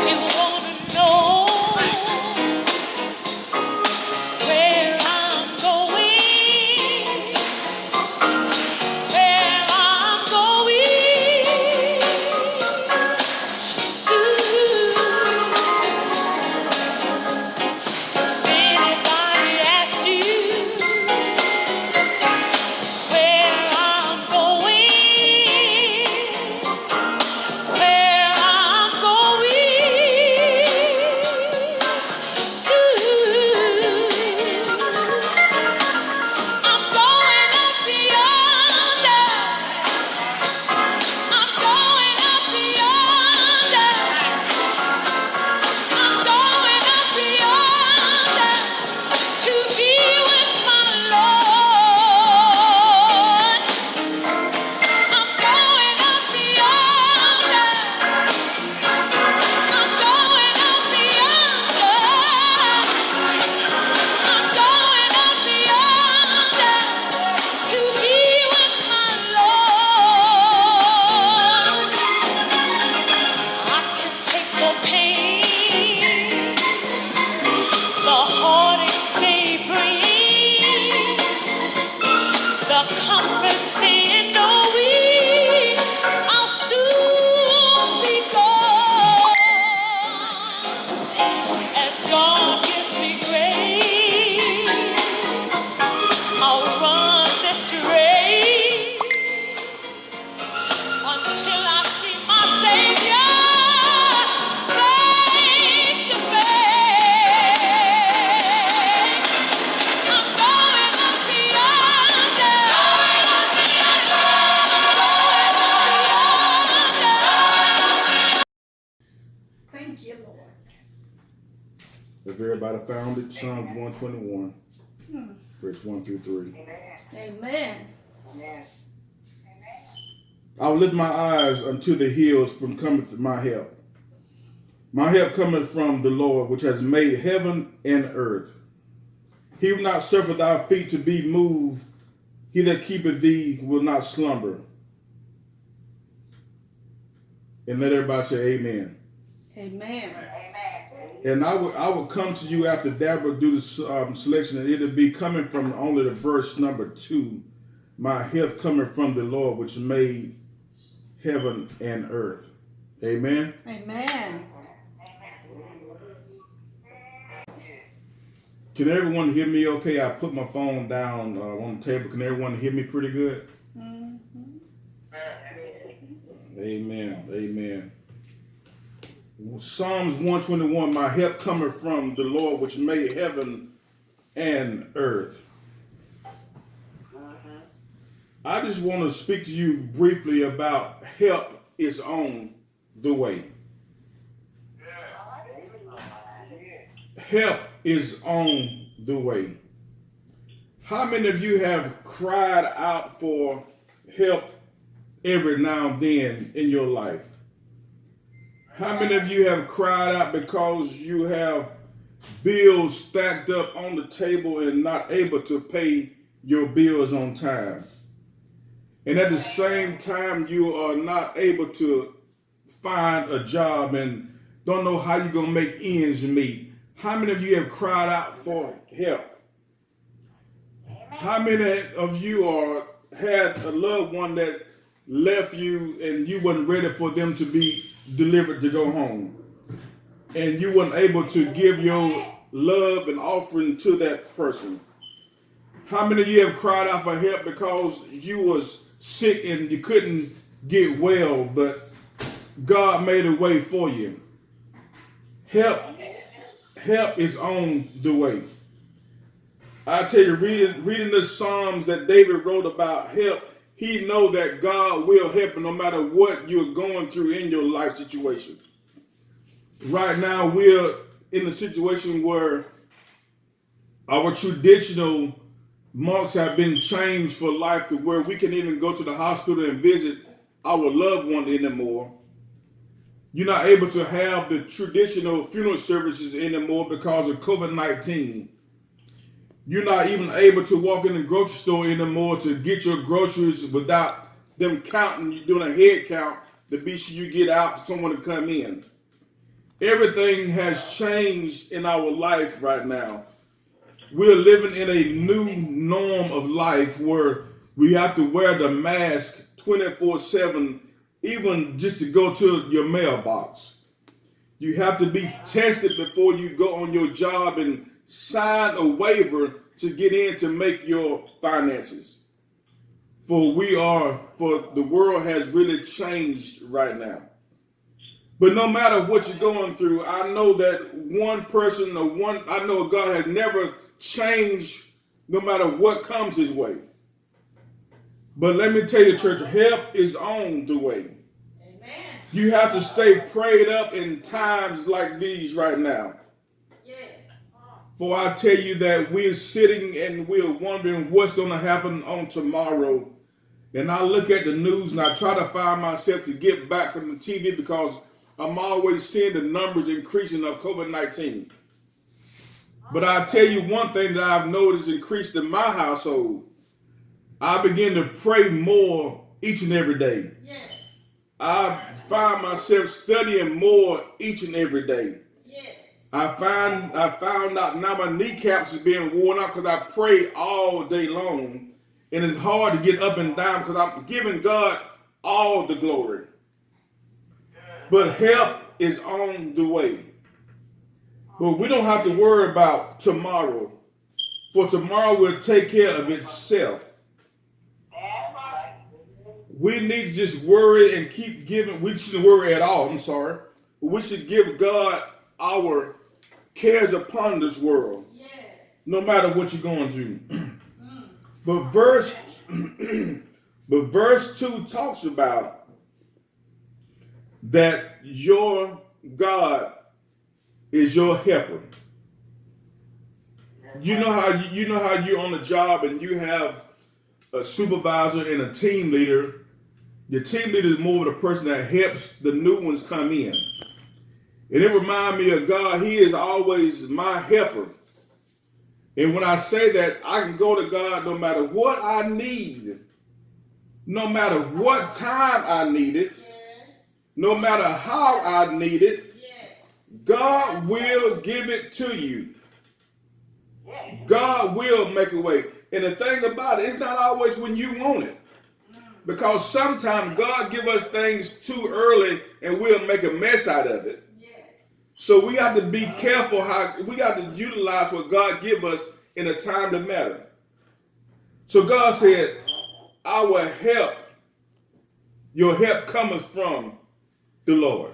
You wanna know where I'm going? Where I'm going? Soon. Anybody asked you where I'm going? Where I'm going? Soon. I'm going up yonder. I'm going up yonder. I'm going up yonder to be with my Lord. I'm going up yonder. I'm going up yonder. I'm going up yonder to be with my Lord. I can take the pain, the heartaches they bring, the comforts in knowing I'll soon be gone. As God gives me grace, I'll run this race until I see my Savior face to face. I'm going up yonder. Thank you, Lord. If everybody found it, Psalms 121, verse 1 through 3. Amen. I will lift my eyes unto the hills from cometh my help. My help cometh from the Lord, which has made heaven and earth. He will not suffer thy feet to be moved. He that keepeth thee will not slumber. And let everybody say amen. Amen. And I will come to you after Deborah do the selection, and it'll be coming from only the verse number 2. My help coming from the Lord, which made heaven and earth. Amen. Amen. Can everyone hear me okay? I put my phone down on the table. Can everyone hear me pretty good? Amen. Amen. Psalms 121, my help cometh from the Lord, which made heaven and earth. I just want to speak to you briefly about help is on the way. Help is on the way. How many of you have cried out for help every now and then in your life? How many of you have cried out because you have bills stacked up on the table and not able to pay your bills on time? And at the same time, you are not able to find a job and don't know how you're going to make ends meet. How many of you have cried out for help? How many of you had a loved one that left you and you weren't ready for them to be delivered to go home? And you weren't able to give your love and offering to that person? How many of you have cried out for help because you was sick and you couldn't get well, but God made a way for you? Help is on the way. I tell you, reading the Psalms that David wrote about help, he know that God will help you no matter what you're going through in your life situation. Right now, we're in a situation where our traditional marks have been changed for life to where we can even go to the hospital and visit our loved one anymore. You're not able to have the traditional funeral services anymore because of COVID-19. You're not even able to walk in the grocery store anymore to get your groceries without them counting, you doing a head count to be sure you get out for someone to come in. Everything has changed in our life right now. We're living in a new norm of life where we have to wear the mask 24/7, even just to go to your mailbox. You have to be tested before you go on your job and sign a waiver to get in to make your finances. For the world has really changed right now. But no matter what you're going through, I know that I know God has never changed no matter what comes his way. But let me tell you, church, help is on the way. Amen. You have to stay prayed up in times like these right now. Yes. For I tell you that we're sitting and we're wondering what's going to happen on tomorrow. And I look at the news and I try to find myself to get back from the TV because I'm always seeing the numbers increasing of COVID-19. But I tell you one thing that I've noticed increased in my household. I begin to pray more each and every day. Yes. I find myself studying more each and every day. Yes. I found out now my kneecaps is being worn out because I pray all day long. And it's hard to get up and down because I'm giving God all the glory. But help is on the way. But we don't have to worry about tomorrow. For tomorrow will take care of itself. We need to just worry and keep giving. We shouldn't worry at all, I'm sorry. But we should give God our cares upon this world. Yes. No matter what you're going through. But verse 2 talks about that your God is your helper. You know how you're on the job and you have a supervisor and a team leader. The team leader is more of the person that helps the new ones come in. And it reminds me of God. He is always my helper. And when I say that, I can go to God no matter what I need, no matter what time I need it, Yes. no matter how I need it, Yes. God will give it to you. God will make a way. And the thing about it, it's not always when you want it. Because sometimes God give us things too early and we'll make a mess out of it. So we have to be careful how we got to utilize what God give us in a time that matter. So God said, our help, your help cometh from the Lord.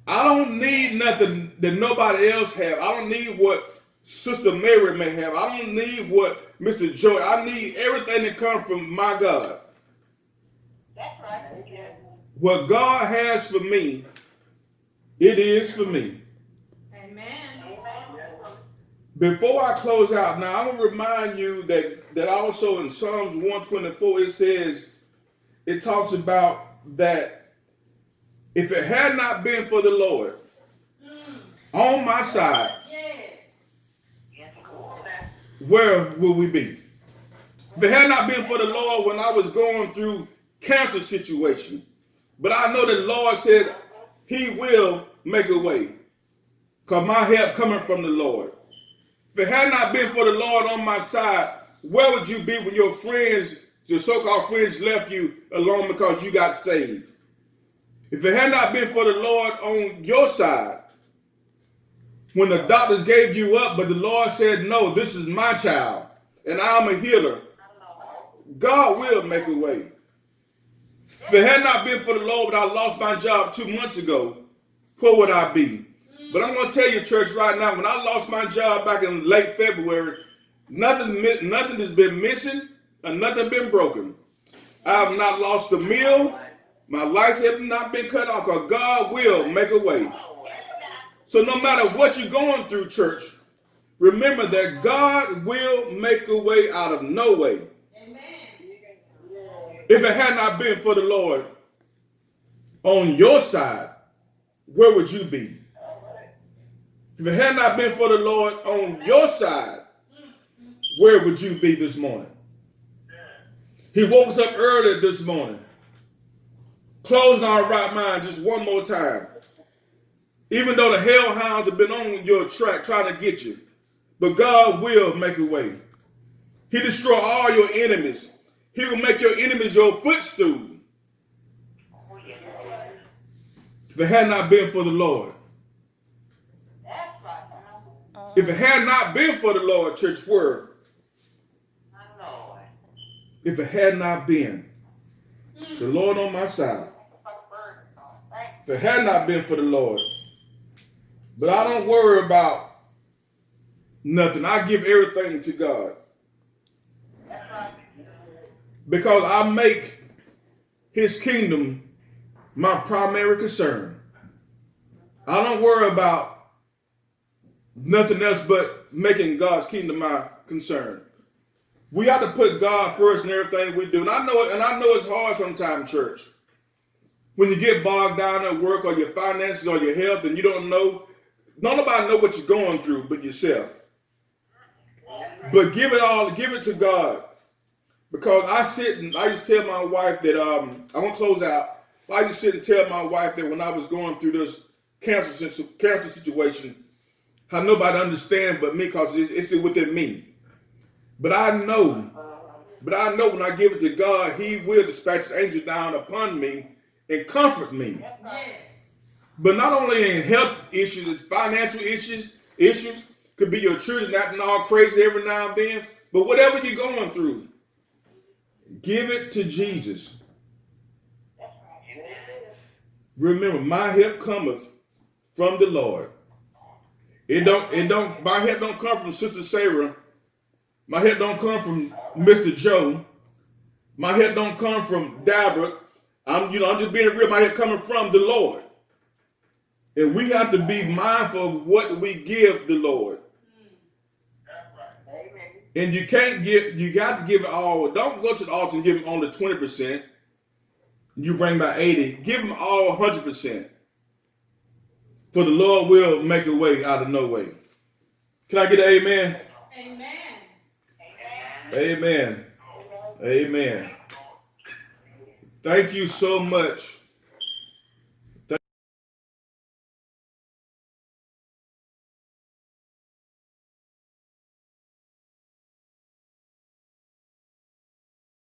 I don't need nothing that nobody else have. I don't need what Sister Mary may have. I don't need what Mr. Joy. I need everything that comes from my God. That's right. What God has for me, it is for me. Amen. Before I close out, now I'm going to remind you that also in Psalms 124, it talks about that if it had not been for the Lord on my side, Yes. where would we be? If it had not been for the Lord when I was going through cancer situation, but I know the Lord said he will make a way because my help coming from the Lord. If it had not been for the Lord on my side, where would you be when your friends, your so-called friends, left you alone because you got saved? If it had not been for the Lord on your side, when the doctors gave you up, but the Lord said, no, this is my child, and I'm a healer, God will make a way. If it had not been for the Lord, but I lost my job 2 months ago, where would I be? But I'm going to tell you, church, right now, when I lost my job back in late February, nothing has been missing and nothing been broken. I have not lost a meal. My lights have not been cut off because God will make a way. So no matter what you're going through, church, remember that God will make a way out of no way. Amen. If it had not been for the Lord on your side, where would you be? If it had not been for the Lord on your side, where would you be this morning? He woke us up early this morning. Closing our right mind just one more time. Even though the hellhounds have been on your track trying to get you. But God will make a way. He destroy all your enemies. He will make your enemies your footstool. Oh, yes. If it had not been for the Lord. That's right. If it had not been for the Lord, church word. My Lord. If it had not been the Lord on my side. Thank If it had not been for the Lord. But I don't worry about nothing. I give everything to God. That's right. Because I make his kingdom my primary concern. I don't worry about nothing else but making God's kingdom my concern. We have to put God first in everything we do. And I know it's hard sometimes, church. When you get bogged down at work or your finances or your health and you don't nobody know what you're going through but yourself. But give it to God. Because I used to tell my wife that, I won't close out. I used to sit and tell my wife that when I was going through this cancer situation, how nobody understand but me because it's within me. But I know when I give it to God, he will dispatch his angels down upon me and comfort me. Yes. But not only in health issues, financial issues could be your children acting all crazy every now and then. But whatever you're going through, give it to Jesus. Remember, my help cometh from the Lord. My help don't come from Sister Sarah. My help don't come from Mr. Joe. My help don't come from Dabra. I'm just being real. My help coming from the Lord. And we have to be mindful of what we give the Lord. Amen. And you got to give it all. Don't go to the altar and give him only 20%. You bring back 80. Give him all 100%. For the Lord will make a way out of no way. Can I get an amen? Amen. Amen. Amen. Thank you so much